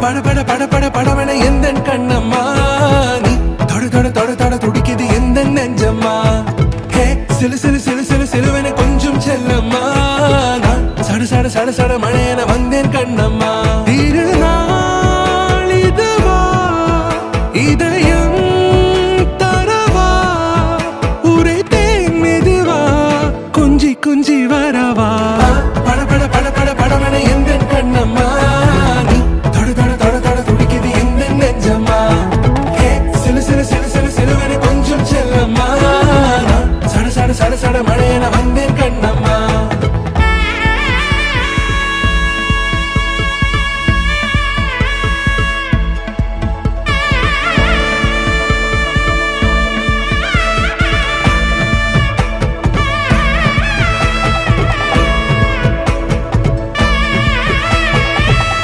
பட பட பட பட படவன எந்த கண்ணம்மா நீ தொட தொட தொட தொட துடிக்குது எந்த நெஞ்சம்மா ஹே சிலு சிலு சிலு சிலு சிலுவன கொஞ்சம் செல்லம்மா நான் சட சட சட சட மழைய